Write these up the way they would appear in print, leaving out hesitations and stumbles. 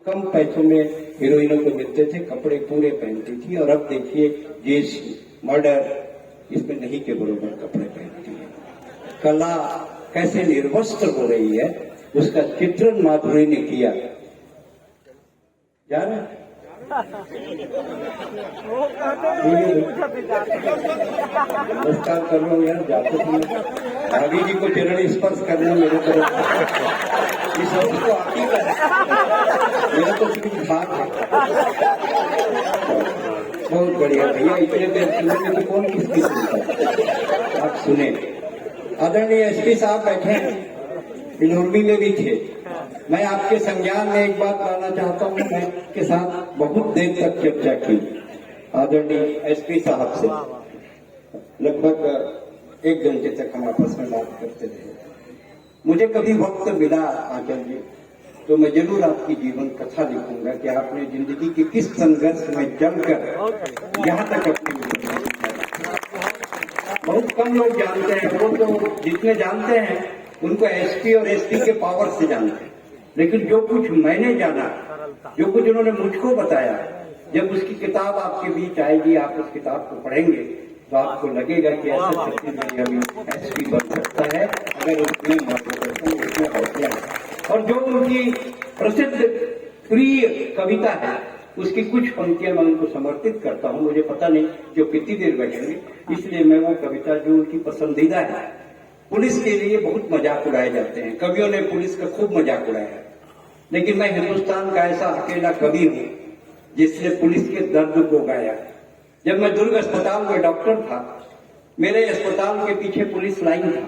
कम पैसों में हीरोइनों को मिलते थे, कपड़े पूरे पहनती थी। और अब देखिए ये मर्डर, इसमें नहीं के बरोबर कपड़े पहनती है। कला कैसे निर्वस्त्र हो रही है, उसका चित्रण माधुरी ने किया। जा रहा है नमस्कार कर लो यार, जाते भाभी जी को चरण स्पर्श करना मेरे तरफ, इस वक्त तो आप ही का है, मेरा तो सिर्फ भाग है। बहुत बढ़िया भैया, इतने देर सुनने में कौन किसकी सुनता, आप सुने। आदरणीय एसपी साहब बैठे हैं, फिल्मी में भी थे। मैं आपके संज्ञान में एक बात लाना चाहता हूँ। मैं के साथ बहुत देर तक चर्चा की आदरणीय एसपी साहब से, लगभग 1 घंटे तक हम आपस में बात करते रहे। मुझे कभी वक्त मिला आंचल जी, तो मैं जरूर आपकी जीवन कथा लिखूंगा कि आपने जिंदगी के किस संघर्ष में चलकर यहाँ तक अपनी, बहुत कम लोग जानते हैं। वो तो जितने जानते हैं उनको एसपी और एसपी के पावर से जानते हैं, लेकिन जो कुछ मैंने जाना, जो कुछ उन्होंने मुझको बताया, जब उसकी किताब आपके बीच आएगी, आप उस किताब को पढ़ेंगे तो आपको लगेगा कि ऐसा छत्तीसगढ़ अभी एसपी बन सकता है अगर उसमें मार्गदर्शन, उसमें हौसला है। और जो उनकी प्रसिद्ध प्रिय कविता है, उसकी कुछ पंक्तियां मैं उनको समर्पित करता हूं। मुझे पता नहीं जो कितनी देर बैठेंगे, इसलिए मैं वो कविता जो उनकी पसंदीदा है। पुलिस के लिए बहुत मजाक उड़ाए जाते हैं, कवियों ने पुलिस का खूब मजाक उड़ाया, लेकिन मैं हिंदुस्तान का ऐसा अकेला कवि हूं जिसने पुलिस के दर्द को गाया। जब मैं दुर्ग अस्पताल में डॉक्टर था, मेरे अस्पताल के पीछे पुलिस लाइन था।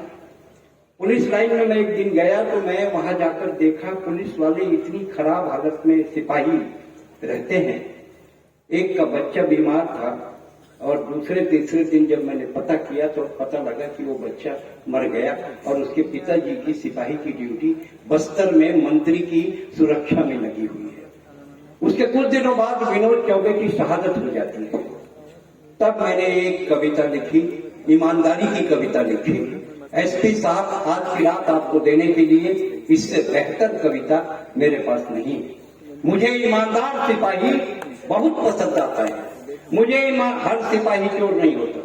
पुलिस लाइन में मैं एक दिन गया तो मैं वहां जाकर देखा पुलिस वाले इतनी खराब हालत में सिपाही रहते हैं। एक का बच्चा बीमार था और दूसरे तीसरे दिन जब मैंने पता किया तो पता लगा कि वो बच्चा मर गया और उसके पिताजी की सिपाही की ड्यूटी बस्तर में मंत्री की सुरक्षा में लगी हुई है। उसके कुछ दिनों बाद विनोद चौबे की शहादत हो जाती है। तब मैंने एक कविता लिखी, ईमानदारी की कविता लिखी। एसपी साहब, आज की रात आपको देने के लिए इससे बेहतर कविता मेरे पास नहीं। मुझे ईमानदार सिपाही बहुत पसंद आता है। मुझे हर सिपाही चोर नहीं होता,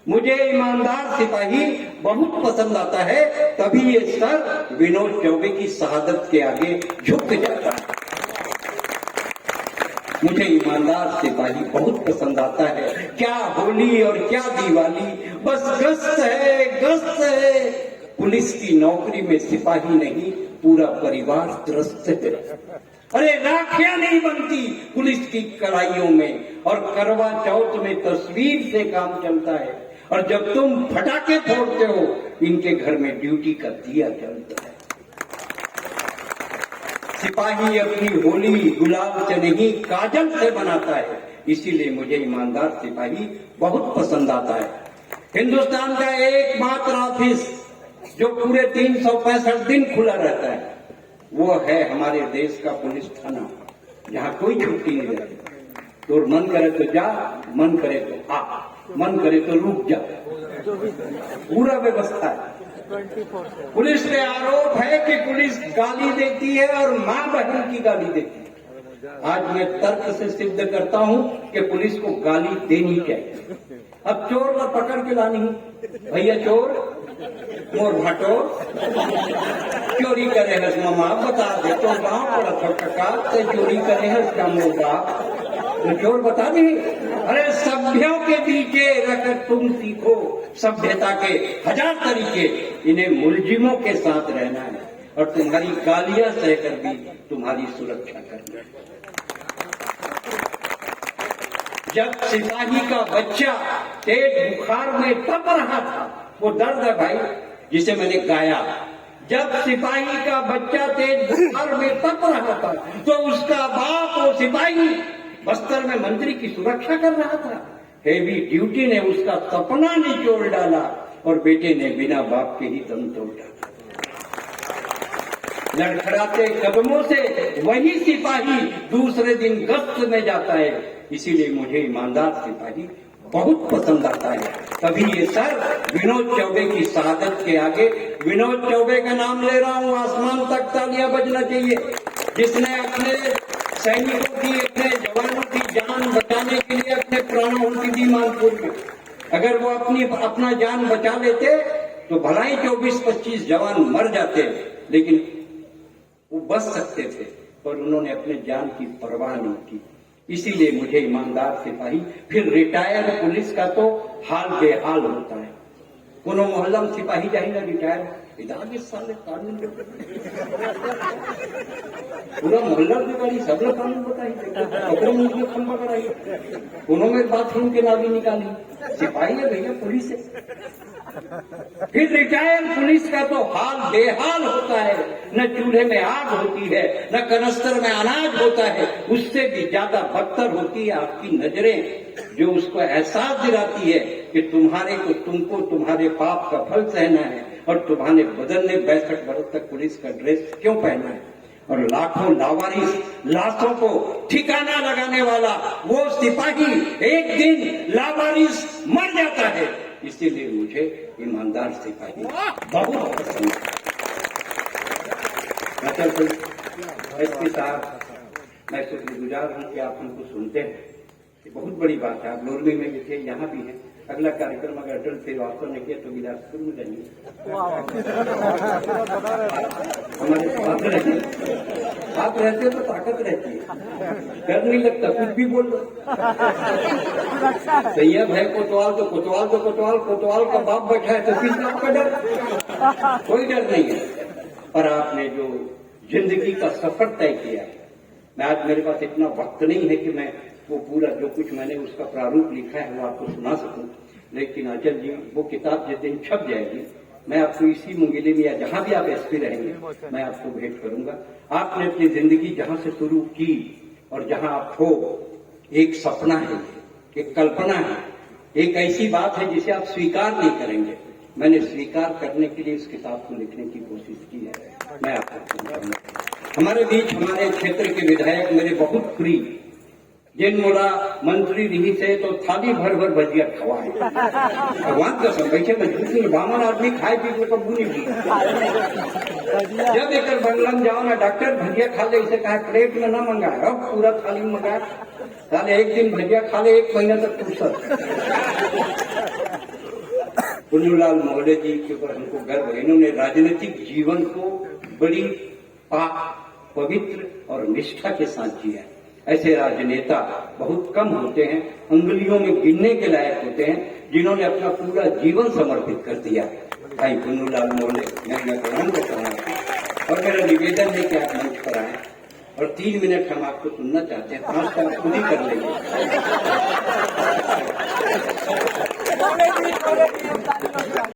मुझे ईमानदार सिपाही बहुत पसंद आता है। तभी ये सर विनोद चौबे की शहादत के आगे झुक जाता है। मुझे ईमानदार सिपाही बहुत पसंद आता है। क्या होली और क्या दिवाली, बस गश्त है, गश्त है। पुलिस की नौकरी में सिपाही नहीं, पूरा परिवार त्रस्त है। अरे राखियां नहीं बनती पुलिस की कड़ाइयों में, और करवा चौथ में तस्वीर से काम चलता है। और जब तुम फटाके फोड़ते हो, इनके घर में ड्यूटी का दिया जलता है। सिपाही अपनी होली गुलाब से नहीं, काजल से बनाता है। इसीलिए मुझे ईमानदार सिपाही बहुत पसंद आता है। हिंदुस्तान का एकमात्र ऑफिस जो पूरे 365 दिन खुला रहता है, वो है हमारे देश का पुलिस थाना, जहाँ कोई छुट्टी नहीं रहती। तो मन करे तो जा, मन करे तो आ, मन करे तो रुक जा, पूरा व्यवस्था है। पुलिस पे आरोप है कि पुलिस गाली देती है और मां बहन की गाली देती है। आज मैं तर्क से सिद्ध करता हूं कि पुलिस को गाली देनी चाहिए। अब चोर को पकड़ के लानी, भैया चोर, मोर भाटो चोरी करे हस मामा, बता दे तो गांव पड़ा था टका से चोरी करे हस का मोर बाप, तो चोर बता दे। अरे सभ्यों के बीचे रखकर तुम सीखो सभ्यता के 1000 तरीके। इन्हें मुलजिमों के साथ रहना है और तुम्हारी गालियां सहकर भी तुम्हारी सुरक्षा करनी है। जब सिपाही का बच्चा तेज बुखार में तप रहा था, वो दर्द है भाई जिसे मैंने गाया। जब सिपाही का बच्चा तेज बुखार में तप रहा था तो उसका बाप, वो सिपाही बस्तर में मंत्री की सुरक्षा कर रहा था। हेवी ड्यूटी ने उसका सपना निचोड़ डाला और बेटे ने बिना बाप के ही दम तोड़ डाला। लड़खड़ाते कदमों से वही सिपाही दूसरे दिन गश्त में जाता है। इसीलिए मुझे ईमानदार सिपाही बहुत पसंद आता है। तभी ये सर विनोद चौबे की शहादत के आगे, विनोद चौबे का नाम ले रहा हूं, आसमान तक तालियां बजना चाहिए, जिसने अपने सैनिकों की, अपने जवानों की जान बचाने के लिए अपने प्राणाहुति दी मानपुर में। अगर वो अपना जान बचा लेते तो भला ही 24-25 जवान मर जाते, लेकिन वो बच सकते थे, पर उन्होंने अपने जान की परवाह नहीं की। इसीलिए मुझे ईमानदार सिपाही, फिर रिटायर पुलिस का तो हाल बेहाल होता है। कोनो मोहल्ला में सिपाही जाए ना रिटायर, इधर साले कानून पूरा मोहल्ला की गाड़ी सब लोग कानून बताई, कपड़ों में खंबा कराई, उन्होंने बाथरूम के नाली निकाली। सिपाही है भैया, पुलिस है। फिर रिटायर पुलिस का तो हाल बेहाल होता है, न चूल्हे में आग होती है, न कनस्तर में अनाज होता है। उससे भी ज्यादा बदतर होती है आपकी नजरें, जो उसको एहसास दिलाती है कि तुमको तुम्हारे पाप का फल सहना है, और तुम्हारे बदन ने 62 वर्ष तक पुलिस का ड्रेस क्यों पहना है। और लाखों लावारिस लाशों को ठिकाना लगाने वाला वो सिपाही एक दिन लावारिस मर जाता है। इसीलिए मुझे ईमानदार सिपाही बहुत पसंद है। एसपी साहब, मैं शुक्रगुजार हूँ कि आप हमको सुनते हैं, ये बहुत बड़ी बात है। आप लोरमी में भी थे, यहाँ भी हैं। अगला कार्यक्रम अगर अटल श्रीवास्तव ने किया तो बिलासपुर में रहेंगे, हमारे साथ रहते, साथ रहते तो ताकत रहती है, डर नहीं लगता, कुछ भी बोल लो। सैयद है कोतवाल तो कोतवाल का बाप बैठा है तो किस बात का डर, कोई डर नहीं है। पर आपने जो जिंदगी का सफर तय किया, मैं आज मेरे पास इतना वक्त नहीं है कि मैं वो पूरा जो कुछ मैंने उसका प्रारूप लिखा है वो आपको सुना सकूं, लेकिन अचल जी वो किताब जिस दिन छप जाएगी, मैं आपको इसी मुंगेली में या जहां भी आप एसपी रहेंगे, मैं आपको भेंट करूंगा। आपने अपनी जिंदगी जहां से शुरू की और जहां आप हो, एक सपना है, एक कल्पना है, एक ऐसी बात है जिसे आप स्वीकार नहीं करेंगे। मैंने स्वीकार करने के लिए इस किताब को लिखने की कोशिश की है। मैं आपको हमारे बीच हमारे क्षेत्र के विधायक मेरे बहुत प्रिय, जिन मोला मंत्री रही से तो थाली भर भर भजिया खवाए, भगवान कसम बैठे मजबूत बामन आदमी खाए पी के कबू नहीं भी। जब एक बंगला में जाओ ना, डॉक्टर भजिया खा ले, इसे कहा प्लेट में ना मंगाए, अब पूरा थाली में मंगाए। साले एक दिन भजिया खा ले, 1 महीना तक फुर्सत। पुन्नूलाल मोहल्ले जी के ऊपर हमको गर्व है, इन्होंने राजनीतिक जीवन को बड़ी पाक, पवित्र और निष्ठा के साथ जिया। ऐसे राजनेता बहुत कम होते हैं, अंगुलियों में गिनने के लायक होते हैं, जिन्होंने अपना पूरा जीवन समर्पित कर दिया। भाई पुन्नूलाल मोहल्ले, मैं प्रणाम करता हूँ और मेरा निवेदन है कि आप मंच पर आए और 3 मिनट हम आपको सुनना चाहते हैं, 5 का खुद ही कर लेंगे।